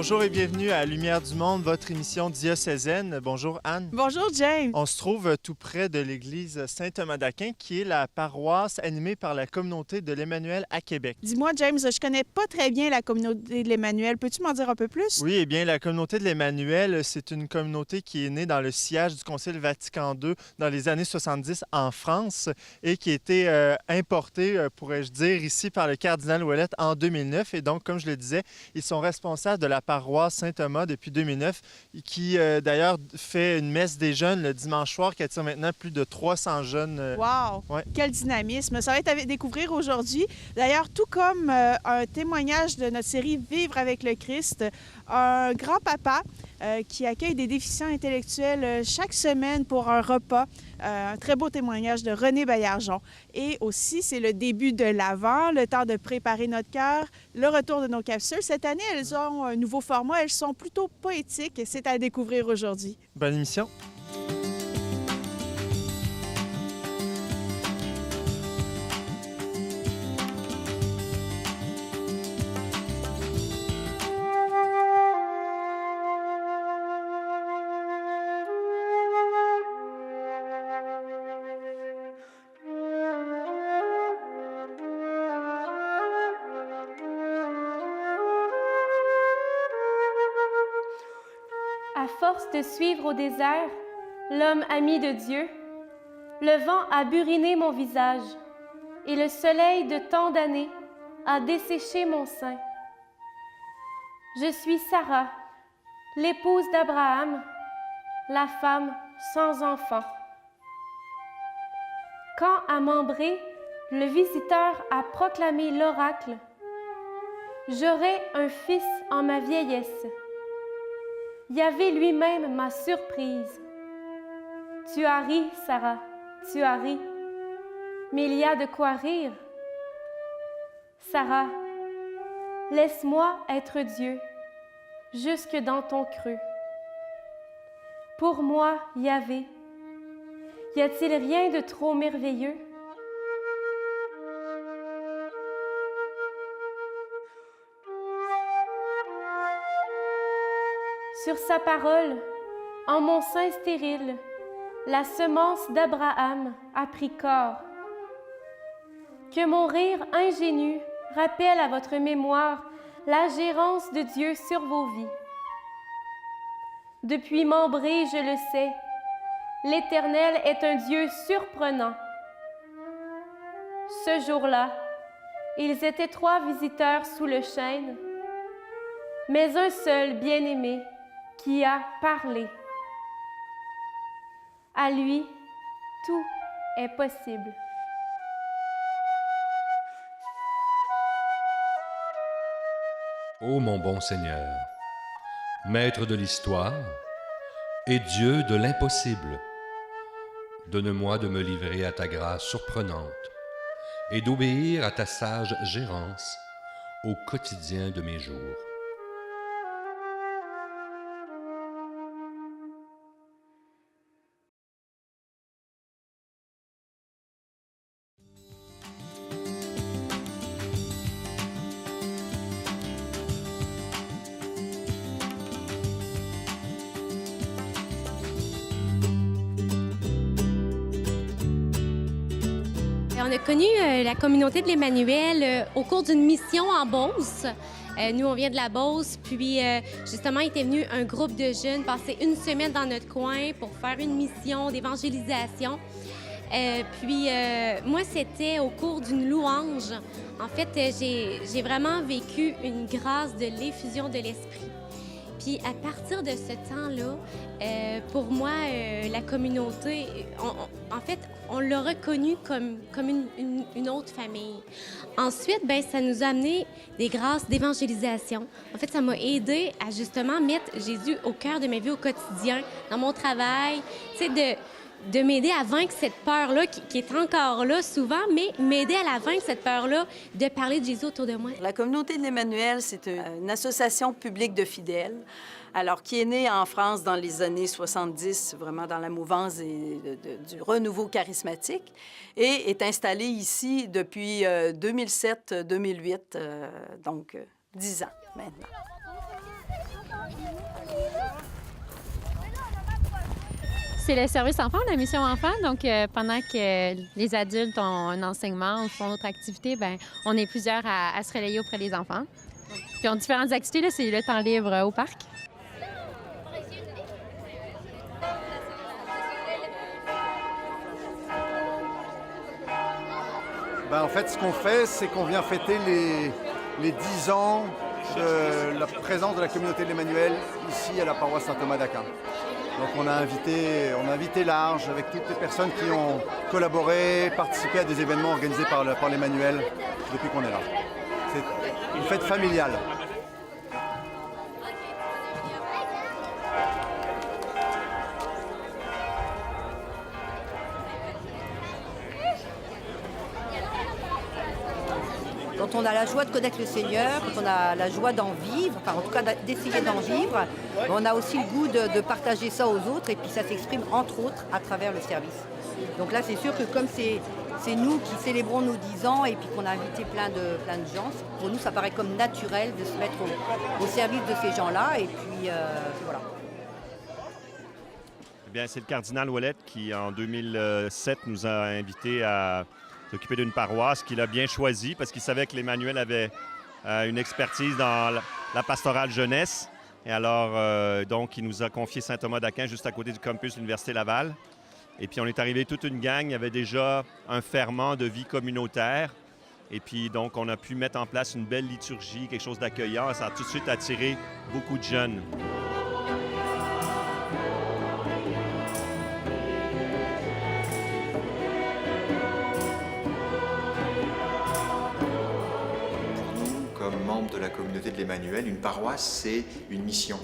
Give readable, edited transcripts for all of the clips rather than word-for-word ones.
Bonjour et bienvenue à Lumière du Monde, votre émission diocésaine. Bonjour Anne. Bonjour James. On se trouve tout près de l'église Saint-Thomas d'Aquin, qui est la paroisse animée par la communauté de l'Emmanuel à Québec. Dis-moi James, je connais pas très bien la communauté de l'Emmanuel. Peux-tu m'en dire un peu plus? Oui, eh bien, la communauté de l'Emmanuel, c'est une communauté qui est née dans le sillage du Concile Vatican II dans les années 70 en France et qui a été importée, pourrais-je dire, ici par le cardinal Ouellette en 2009. Et donc, comme je le disais, ils sont responsables de la paroisse Saint-Thomas depuis 2009, qui d'ailleurs fait une messe des jeunes le dimanche soir qui attire maintenant plus de 300 jeunes. Wow! Ouais. Quel dynamisme! Ça va être à découvrir aujourd'hui. D'ailleurs, tout comme un témoignage de notre série Vivre avec le Christ, un grand-papa qui accueille des déficients intellectuels chaque semaine pour un repas. Un très beau témoignage de René Baillargeon. Et aussi, c'est le début de l'Avent, le temps de préparer notre cœur, le retour de nos capsules. Cette année, elles ont un nouveau format. Elles sont plutôt poétiques et c'est à découvrir aujourd'hui. Bonne émission. À force de suivre au désert l'homme ami de Dieu, le vent a buriné mon visage et le soleil de tant d'années a desséché mon sein. Je suis Sarah, l'épouse d'Abraham, la femme sans enfant. Quand à Mambré, le visiteur a proclamé l'oracle, j'aurai un fils en ma vieillesse. Yahvé lui-même m'a surprise. Tu as ri, Sarah, tu as ri, mais il y a de quoi rire. Sarah, laisse-moi être Dieu, jusque dans ton creux. Pour moi, Yahvé, y a-t-il rien de trop merveilleux? Sur sa parole, en mon sein stérile, la semence d'Abraham a pris corps. Que mon rire ingénu rappelle à votre mémoire la gérance de Dieu sur vos vies. Depuis Mambré, je le sais, l'Éternel est un Dieu surprenant. Ce jour-là, ils étaient 3 visiteurs sous le chêne, mais un seul bien-aimé qui a parlé. À lui, tout est possible. Ô mon bon Seigneur, Maître de l'histoire et Dieu de l'impossible, donne-moi de me livrer à ta grâce surprenante et d'obéir à ta sage gérance au quotidien de mes jours. On a connu la communauté de l'Emmanuel au cours d'une mission en Beauce. Nous, on vient de la Beauce, puis justement, il était venu un groupe de jeunes passer une semaine dans notre coin pour faire une mission d'évangélisation. Moi, c'était au cours d'une louange. En fait, j'ai vraiment vécu une grâce de l'effusion de l'Esprit. Puis à partir de ce temps-là, pour moi, la communauté, on l'a reconnue comme une autre famille. Ensuite, ça nous a amené des grâces d'évangélisation. En fait, ça m'a aidé à justement mettre Jésus au cœur de ma vie au quotidien, dans mon travail, tu sais, de m'aider à vaincre cette peur-là qui est encore là souvent, mais m'aider à la vaincre, cette peur-là, de parler de Jésus autour de moi. La communauté de l'Emmanuel, c'est une association publique de fidèles, alors qui est née en France dans les années 70, vraiment dans la mouvance du renouveau charismatique, et est installée ici depuis 2007-2008, donc 10 ans maintenant. C'est le service enfant, la mission enfant. Donc, pendant que les adultes ont un enseignement ou font d'autres activités, bien, on est plusieurs à se relayer auprès des enfants. Puis, on a différentes activités. Là, c'est le temps libre au parc. En fait, ce qu'on fait, c'est qu'on vient fêter les 10 ans de la présence de la communauté de l'Emmanuel ici à la paroisse Saint-Thomas d'Aquin. Donc on a invité large avec toutes les personnes qui ont collaboré, participé à des événements organisés par l'Emmanuel depuis qu'on est là. C'est une fête familiale. Quand on a la joie de connaître le Seigneur, quand on a la joie d'en vivre, enfin en tout cas d'essayer d'en vivre, on a aussi le goût de partager ça aux autres et puis ça s'exprime entre autres à travers le service. Donc là c'est sûr que comme c'est nous qui célébrons nos 10 ans et puis qu'on a invité plein de gens, pour nous ça paraît comme naturel de se mettre au service de ces gens-là et puis voilà. Eh bien, c'est le cardinal Ouellet qui en 2007 nous a invités à s'occuper d'une paroisse qu'il a bien choisie parce qu'il savait que l'Emmanuel avait une expertise dans la pastorale jeunesse. Et alors, donc, il nous a confié Saint-Thomas d'Aquin juste à côté du campus de l'Université Laval. Et puis, on est arrivé toute une gang. Il y avait déjà un ferment de vie communautaire. Et puis, donc, on a pu mettre en place une belle liturgie, quelque chose d'accueillant. Ça a tout de suite attiré beaucoup de jeunes. Membre de la communauté de l'Emmanuel, une paroisse, c'est une mission.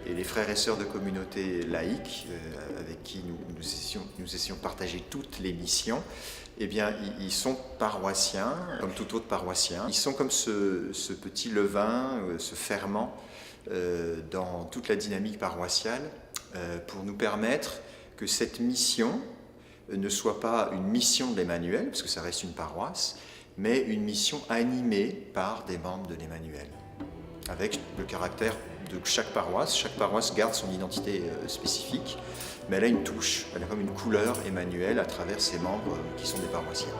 Et les frères et sœurs de communauté laïque, avec qui nous essayons de partager toutes les missions, eh bien, ils sont paroissiens, comme tout autre paroissien. Ils sont comme ce petit levain, ce ferment dans toute la dynamique paroissiale pour nous permettre que cette mission ne soit pas une mission de l'Emmanuel, parce que ça reste une paroisse, mais une mission animée par des membres de l'Emmanuel, avec le caractère de chaque paroisse. Chaque paroisse garde son identité spécifique, mais elle a une touche, elle a comme une couleur Emmanuel à travers ses membres qui sont des paroissiens.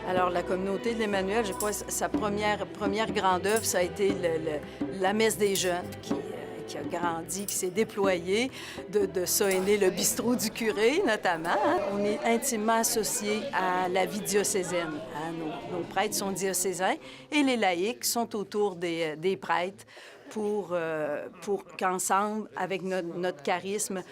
Alors, la communauté de l'Emmanuel, je crois que sa première grande œuvre, ça a été la messe des jeunes qui a grandi, qui s'est déployé. De ça est né le bistrot du curé, notamment. On est intimement associés à la vie diocésaine. Nos prêtres sont diocésains et les laïcs sont autour des prêtres pour qu'ensemble, avec notre charisme,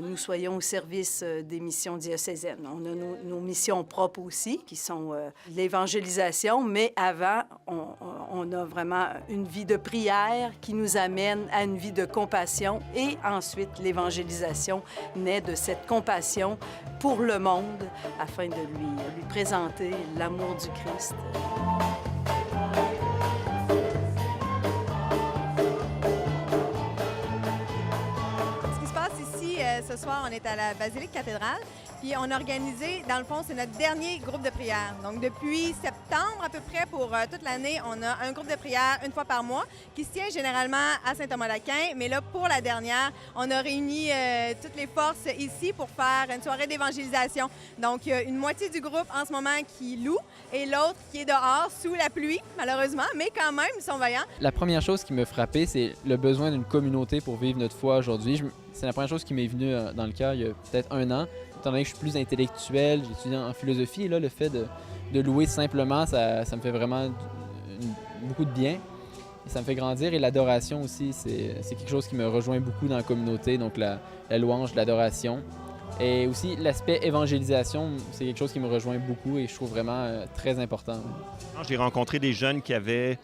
nous soyons au service des missions diocésaines. On a nos missions propres aussi, qui sont l'évangélisation, mais avant, on a vraiment une vie de prière qui nous amène à une vie de compassion et ensuite, l'évangélisation naît de cette compassion pour le monde afin de lui présenter l'amour du Christ. Ce soir, on est à la Basilique Cathédrale, puis on a organisé, dans le fond, c'est notre dernier groupe de prière. Donc, depuis septembre à peu près, pour toute l'année, on a un groupe de prière une fois par mois qui se tient généralement à Saint-Thomas-d'Aquin. Mais là, pour la dernière, on a réuni toutes les forces ici pour faire une soirée d'évangélisation. Donc, il y a une moitié du groupe en ce moment qui loue et l'autre qui est dehors sous la pluie, malheureusement, mais quand même, ils sont vaillants. La première chose qui me frappait, c'est le besoin d'une communauté pour vivre notre foi aujourd'hui. C'est la première chose qui m'est venue dans le cœur il y a peut-être 1 an. Étant donné que je suis plus intellectuel, j'étudie en philosophie, et là, le fait de louer simplement, ça me fait vraiment beaucoup de bien. Et ça me fait grandir. Et l'adoration aussi, c'est quelque chose qui me rejoint beaucoup dans la communauté, donc la louange, l'adoration. Et aussi, l'aspect évangélisation, c'est quelque chose qui me rejoint beaucoup et je trouve vraiment très important. J'ai rencontré des jeunes qui avaient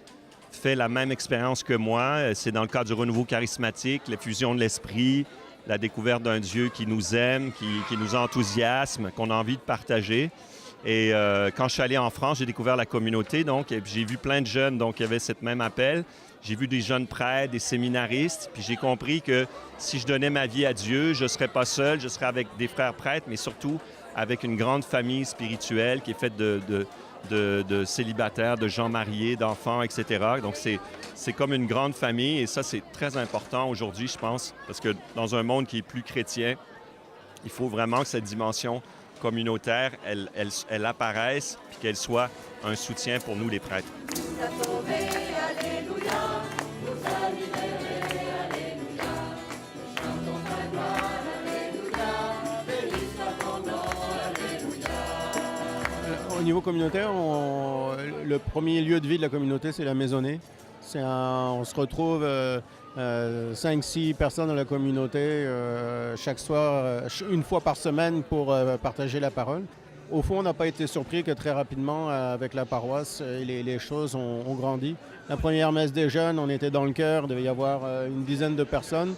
fait la même expérience que moi. C'est dans le cadre du renouveau charismatique, l'effusion de l'esprit, la découverte d'un Dieu qui nous aime, qui nous enthousiasme, qu'on a envie de partager. Et quand je suis allé en France, j'ai découvert la communauté, donc, et j'ai vu plein de jeunes, donc il y avait ce même appel. J'ai vu des jeunes prêtres, des séminaristes, puis j'ai compris que si je donnais ma vie à Dieu, je ne serais pas seul, je serais avec des frères prêtres, mais surtout avec une grande famille spirituelle qui est faite de de célibataires, de gens mariés, d'enfants, etc. Donc, c'est comme une grande famille et ça, c'est très important aujourd'hui, je pense, parce que dans un monde qui est plus chrétien, il faut vraiment que cette dimension communautaire, elle apparaisse puis qu'elle soit un soutien pour nous, les prêtres. Au niveau communautaire, le premier lieu de vie de la communauté, c'est la maisonnée. On se retrouve 5-6 personnes dans la communauté chaque soir, une fois par semaine pour partager la parole. Au fond, on n'a pas été surpris que très rapidement, avec la paroisse, les choses ont grandi. La première messe des jeunes, on était dans le chœur, il devait y avoir une dizaine de personnes.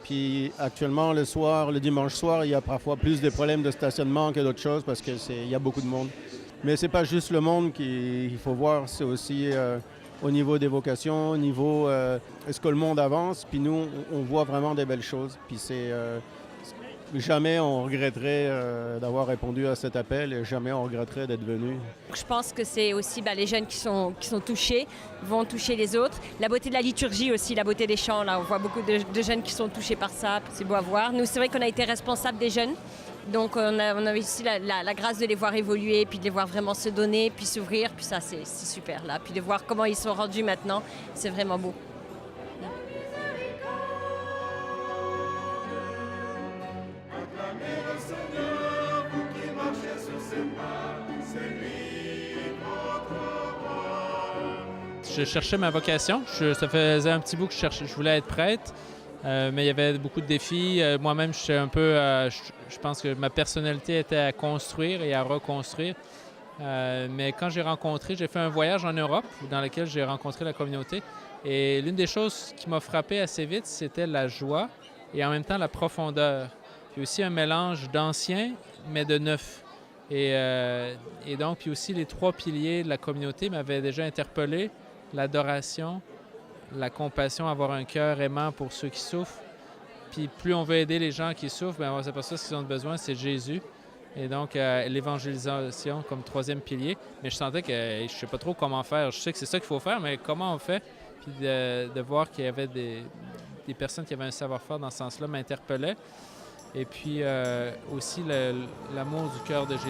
Puis actuellement, le dimanche soir, il y a parfois plus de problèmes de stationnement que d'autres choses parce qu'il y a beaucoup de monde. Mais c'est pas juste le monde qu'il faut voir, c'est aussi au niveau des vocations, au niveau est-ce que le monde avance. Puis nous, on voit vraiment des belles choses. Puis jamais on regretterait d'avoir répondu à cet appel et jamais on regretterait d'être venu. Je pense que c'est aussi les jeunes qui sont touchés vont toucher les autres. La beauté de la liturgie aussi, la beauté des chants. Là, on voit beaucoup de jeunes qui sont touchés par ça. C'est beau à voir. Nous, c'est vrai qu'on a été responsables des jeunes. Donc on a aussi la grâce de les voir évoluer, puis de les voir vraiment se donner, puis s'ouvrir. Puis ça, c'est super là. Puis de voir comment ils sont rendus maintenant, c'est vraiment beau. Je cherchais ma vocation. Ça faisait un petit bout que je voulais être prêtre, mais il y avait beaucoup de défis. Moi-même, je suis un peu... je pense que ma personnalité était à construire et à reconstruire. Mais quand j'ai fait un voyage en Europe dans lequel j'ai rencontré la communauté. Et l'une des choses qui m'a frappé assez vite, c'était la joie et en même temps la profondeur. Puis aussi un mélange d'ancien, mais de neuf. Et donc, puis aussi les 3 piliers de la communauté m'avaient déjà interpellé. L'adoration, la compassion, avoir un cœur aimant pour ceux qui souffrent. Puis plus on veut aider les gens qui souffrent, bien, c'est pas ça ce qu'ils ont besoin, c'est Jésus. Et donc, l'évangélisation comme 3e pilier. Mais je sentais que je ne sais pas trop comment faire. Je sais que c'est ça qu'il faut faire, mais comment on fait? Puis de voir qu'il y avait des personnes qui avaient un savoir-faire dans ce sens-là m'interpellait. Et puis aussi l'amour du cœur de Jésus.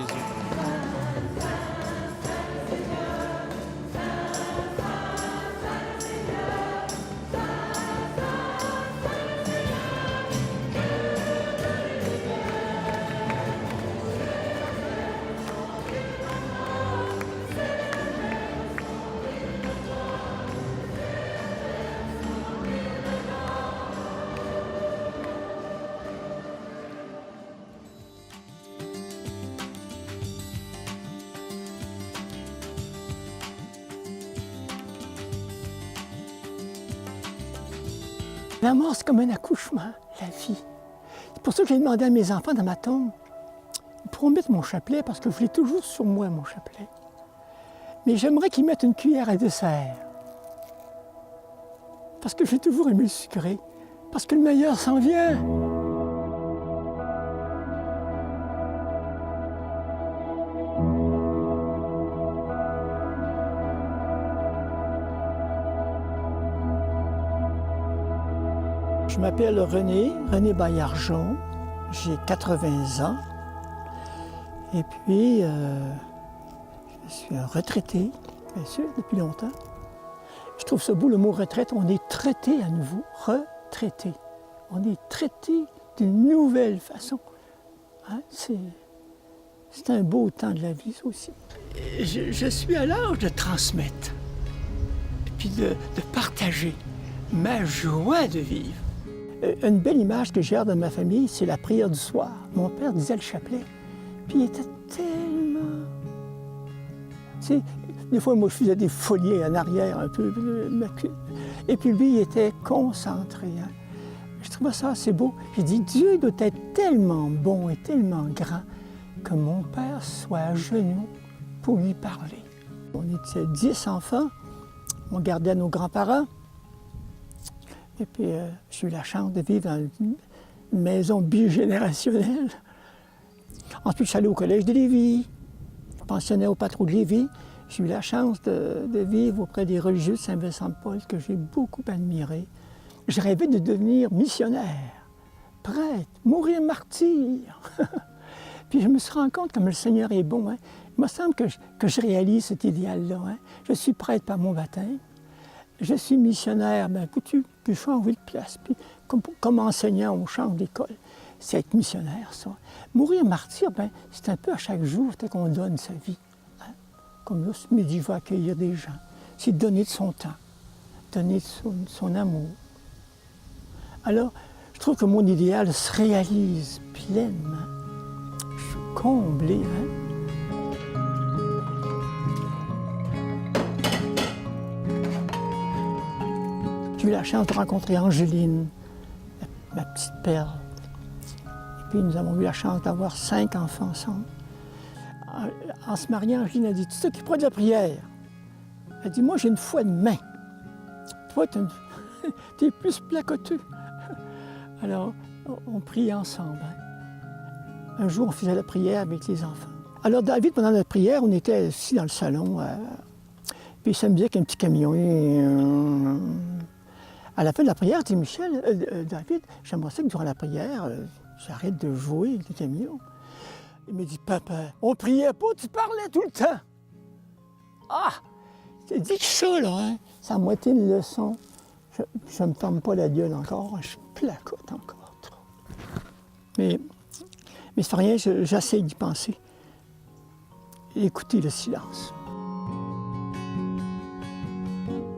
La mort, c'est comme un accouchement, la vie. C'est pour ça que j'ai demandé à mes enfants dans ma tombe, ils pourront mettre mon chapelet, parce que je l'ai toujours sur moi, mon chapelet. Mais j'aimerais qu'ils mettent une cuillère à dessert. Parce que j'ai toujours aimé le sucré. Parce que le meilleur s'en vient. Je m'appelle René Baillargeon, j'ai 80 ans et puis je suis un retraité, bien sûr, depuis longtemps. Je trouve ça beau le mot retraite, on est traité à nouveau, retraité. On est traité d'une nouvelle façon. Hein? C'est un beau temps de la vie, ça aussi. Je suis à l'âge de transmettre, et puis de partager ma joie de vivre. Une belle image que j'ai dans ma famille, c'est la prière du soir. Mon père disait le chapelet, puis il était tellement... Tu sais, des fois, moi, je faisais des folies en arrière un peu, et puis lui, il était concentré. Hein. Je trouvais ça assez beau. J'ai dit, Dieu doit être tellement bon et tellement grand que mon père soit à genoux pour lui parler. On était 10 enfants, on gardait nos grands-parents. Et puis, j'ai eu la chance de vivre dans une maison bigénérationnelle. Ensuite, je suis allé au collège de Lévis, pensionnaire au patron de Lévis. J'ai eu la chance de vivre auprès des religieux de Saint-Vincent-de-Paul que j'ai beaucoup admirés. Je rêvais de devenir missionnaire, prêtre, mourir martyr. Puis je me suis rendu compte comme le Seigneur est bon. Hein. Il me semble que je réalise cet idéal-là. Hein. Je suis prêtre par mon baptême. Je suis missionnaire, bien, puis je change de place. Puis, comme enseignant, on change d'école. C'est être missionnaire, ça. Mourir martyr, bien, c'est un peu à chaque jour qu'on donne sa vie. Hein. Comme là, ce midi, je vais accueillir des gens. C'est donner de son temps, donner de son amour. Alors, je trouve que mon idéal se réalise pleinement. Je suis comblé, hein. J'ai eu la chance de rencontrer Angéline, ma petite perle. Et puis nous avons eu la chance d'avoir 5 enfants ensemble. En se mariant, Angéline a dit, tu t'occuperas de la prière. Elle dit, moi j'ai une foi de main. Toi, t'es plus placoteux. Alors, on priait ensemble. Hein. Un jour, on faisait la prière avec les enfants. Alors David, pendant la prière, on était assis dans le salon. Puis il s'amusait avec un petit camion. À la fin de la prière, dit Michel, David, j'aimerais ça que durant la prière, j'arrête de jouer avec les camions. Il me dit, papa, on priait pas, tu parlais tout le temps. Ah, c'est dit que ça, là, hein, c'est à moitié une leçon. Je ne me ferme pas la gueule encore, je placote encore trop. Mais c'est pas rien, j'essaie d'y penser. Écoutez le silence.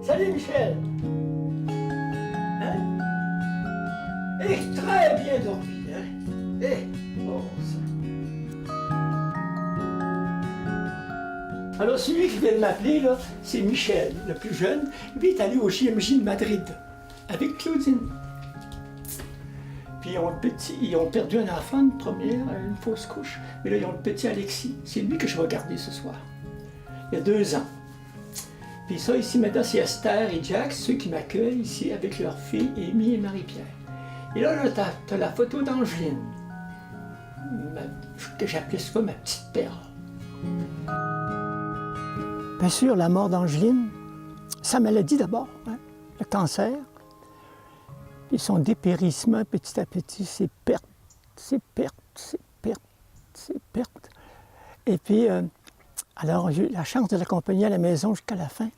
Salut Michel! Hein? Et très bien dormi, hein? Eh, bon ça. Alors celui qui vient de m'appeler, là, c'est Michel, le plus jeune. Lui est allé au JMJ de Madrid avec Claudine. Puis ils ont perdu un enfant, une première, une fausse couche. Mais là, ils ont le petit Alexis. C'est lui que je vais garder ce soir. Il y a 2 ans. Puis ça, ici, maintenant, c'est Esther et Jack, ceux qui m'accueillent ici avec leurs filles, Amy et Marie-Pierre. Et là, t'as la photo d'Angeline, que j'appelais souvent ma petite perle. Bien sûr, la mort d'Angeline, sa maladie d'abord, hein, le cancer, et son dépérissement petit à petit, c'est perte, c'est perte, c'est perte, c'est perte. Et puis, alors, j'ai eu la chance de l'accompagner à la maison jusqu'à la fin.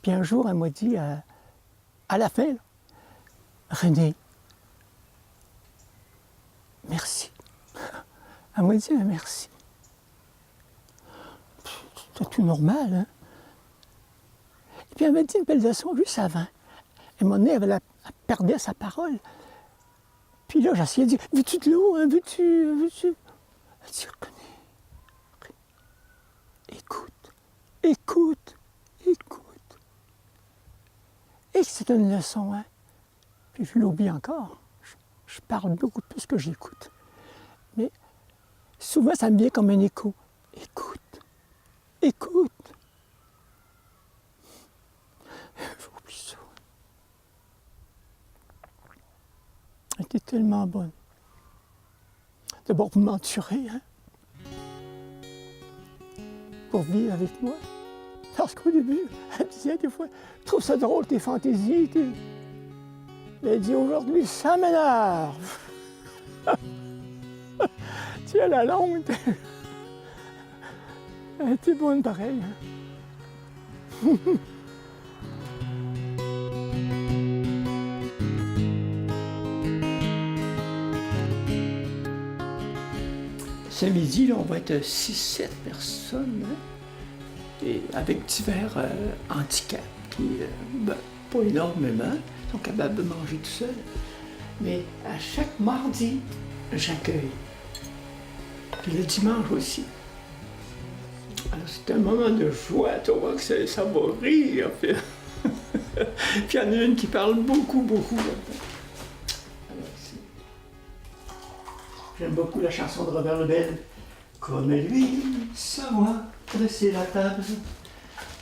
Puis un jour, elle m'a dit, à la fin, là, René, merci. Elle m'a dit merci. C'est tout normal, hein? Et puis elle m'a dit une belle leçon juste avant. À un moment donné, elle perdait sa parole. Puis là, j'essayais de dire, veux-tu de l'eau, hein? Veux-tu? Elle dit, René, écoute, écoute, écoute. Et c'est une leçon, hein? Puis je l'oublie encore. Je parle beaucoup plus que j'écoute. Mais souvent, ça me vient comme un écho. Écoute, écoute. J'oublie ça. Elle était tellement bonne. D'abord, vous m'entourez, hein? Pour vivre avec moi. Parce qu'au début, elle disait des fois, je trouve ça drôle, tes fantaisies. Elle dit, aujourd'hui, ça m'énerve. Tiens, la longue, elle était bonne pareil. Hein? Ce midi, là, on va être 6-7 personnes, hein? Et avec divers handicaps, qui, pas énormément, sont capables de manger tout seuls. Mais à chaque mardi, j'accueille. Puis le dimanche aussi. Alors c'est un moment de joie, tu vois que ça va rire. Puis il y en a une qui parle beaucoup, beaucoup. Alors, j'aime beaucoup la chanson de Robert Lebel. Comme lui, savoir dresser la table.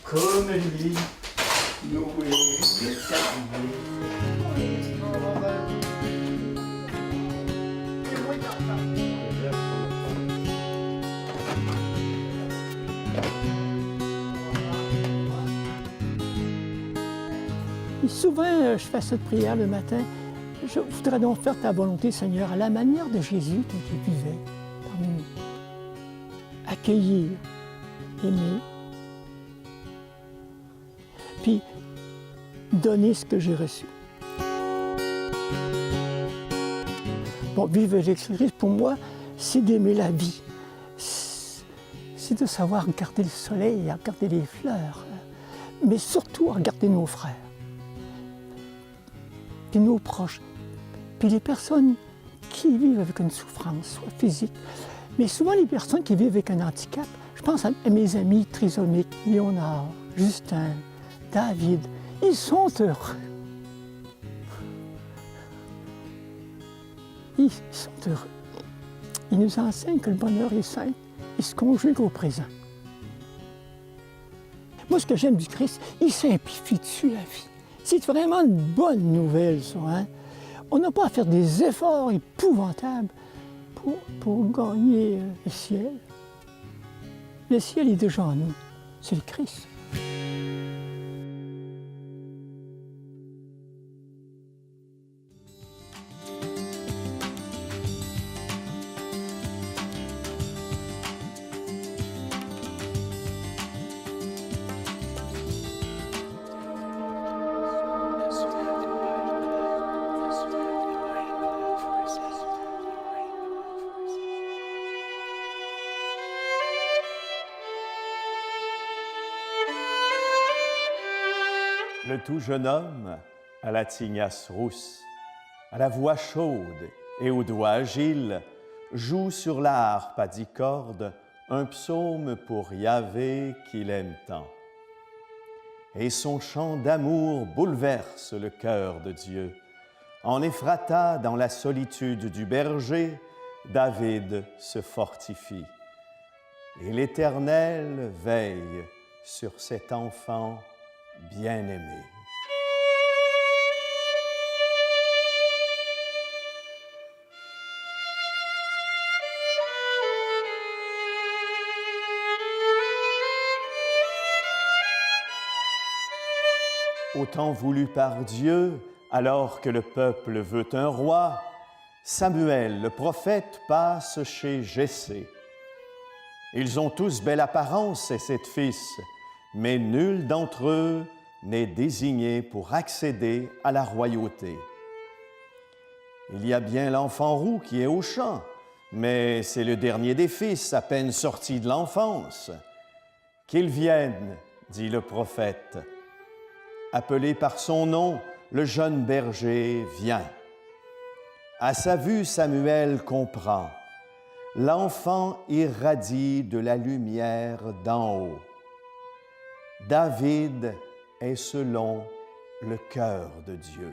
Comme lui, nouer le tablier. Puis souvent, je fais cette prière le matin. Je voudrais donc faire ta volonté, Seigneur, à la manière de Jésus qui vivait parmi nous. Accueillir, aimer, puis donner ce que j'ai reçu. Bon, vivre l'ex-Christ, pour moi, c'est d'aimer la vie. C'est de savoir regarder le soleil, regarder les fleurs, mais surtout regarder nos frères, puis nos proches, puis les personnes qui vivent avec une souffrance, soit physique, mais souvent les personnes qui vivent avec un handicap. Je pense à mes amis trisomiques, Léonard, Justin, David, ils sont heureux. Ils sont heureux. Ils nous enseignent que le bonheur est simple, il se conjugue au présent. Moi, ce que j'aime du Christ, il simplifie-tu la vie. C'est vraiment une bonne nouvelle, ça. Hein? On n'a pas à faire des efforts épouvantables pour gagner le ciel. Le ciel est déjà en nous. C'est le Christ. Le tout jeune homme, à la tignasse rousse, à la voix chaude et aux doigts agiles, joue sur la harpe à 10 cordes un psaume pour Yahvé qu'il aime tant. Et son chant d'amour bouleverse le cœur de Dieu. En Ephrata, dans la solitude du berger, David se fortifie. Et l'Éternel veille sur cet enfant bien-aimé. Au temps voulu par Dieu, alors que le peuple veut un roi, Samuel, le prophète, passe chez Jessé. Ils ont tous belle apparence, ces 7 fils, mais nul d'entre eux n'est désigné pour accéder à la royauté. Il y a bien l'enfant roux qui est au champ, mais c'est le dernier des fils, à peine sorti de l'enfance. Qu'il vienne, dit le prophète. Appelé par son nom, le jeune berger vient. À sa vue, Samuel comprend. L'enfant irradie de la lumière d'en haut. David est selon le cœur de Dieu.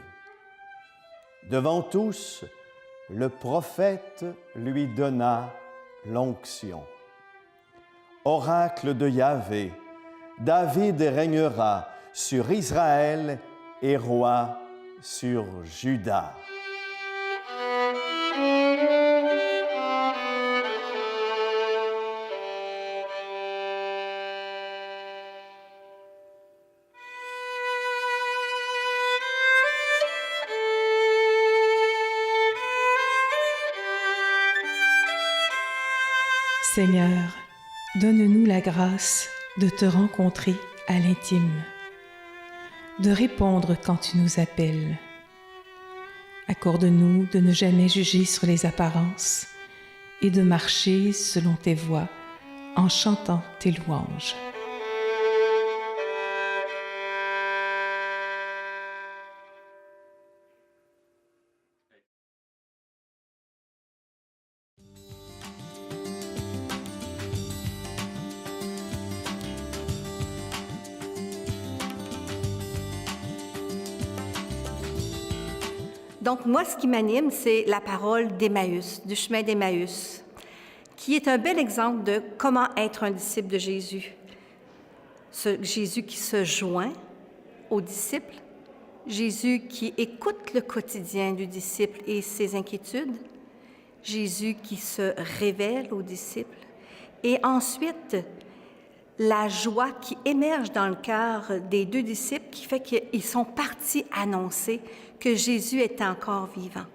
Devant tous, le prophète lui donna l'onction. Oracle de Yahvé, David régnera sur Israël et roi sur Juda. Seigneur, donne-nous la grâce de te rencontrer à l'intime, de répondre quand tu nous appelles. Accorde-nous de ne jamais juger sur les apparences et de marcher selon tes voies en chantant tes louanges. Donc moi, ce qui m'anime, c'est la parole d'Emmaüs, du chemin d'Emmaüs, qui est un bel exemple de comment être un disciple de Jésus. Ce Jésus qui se joint aux disciples, Jésus qui écoute le quotidien du disciple et ses inquiétudes, Jésus qui se révèle aux disciples, et ensuite la joie qui émerge dans le cœur des 2 disciples qui fait qu'ils sont partis annoncer que Jésus était encore vivant.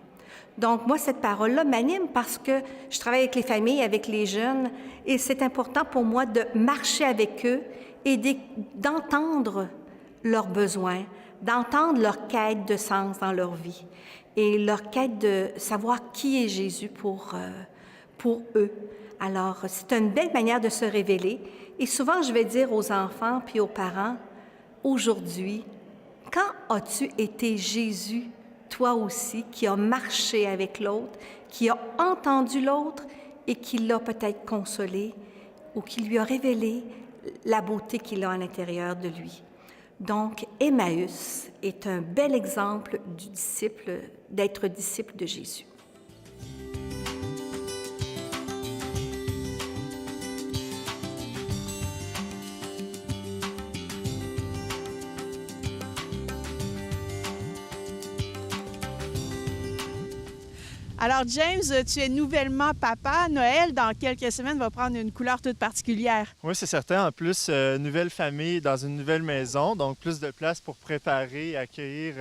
Donc, moi, cette parole-là m'anime parce que je travaille avec les familles, avec les jeunes, et c'est important pour moi de marcher avec eux et d'entendre leurs besoins, d'entendre leur quête de sens dans leur vie et leur quête de savoir qui est Jésus pour eux. Alors, c'est une belle manière de se révéler. Et souvent, je vais dire aux enfants puis aux parents, aujourd'hui, quand as-tu été Jésus, toi aussi, qui a marché avec l'autre, qui a entendu l'autre et qui l'a peut-être consolé ou qui lui a révélé la beauté qu'il a à l'intérieur de lui? Donc, Emmaüs est un bel exemple d'être disciple de Jésus. Alors, James, tu es nouvellement papa. Noël, dans quelques semaines, va prendre une couleur toute particulière. Oui, c'est certain. En plus, nouvelle famille dans une nouvelle maison, donc plus de place pour préparer et accueillir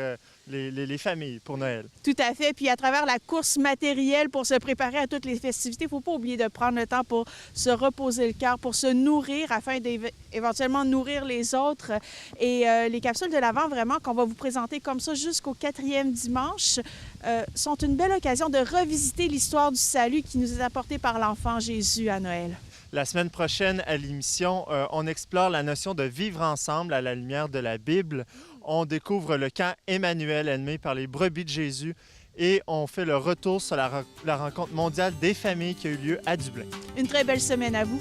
les familles pour Noël. Tout à fait. Puis à travers la course matérielle pour se préparer à toutes les festivités, il ne faut pas oublier de prendre le temps pour se reposer le cœur, pour se nourrir afin d'éventuellement nourrir les autres. Et les capsules de l'Avent, vraiment, qu'on va vous présenter comme ça jusqu'au 4e dimanche, sont une belle occasion de revisiter l'histoire du salut qui nous est apportée par l'enfant Jésus à Noël. La semaine prochaine, à l'émission, on explore la notion de vivre ensemble à la lumière de la Bible. On découvre le camp Emmanuel animé par les brebis de Jésus et on fait le retour sur la rencontre mondiale des familles qui a eu lieu à Dublin. Une très belle semaine à vous.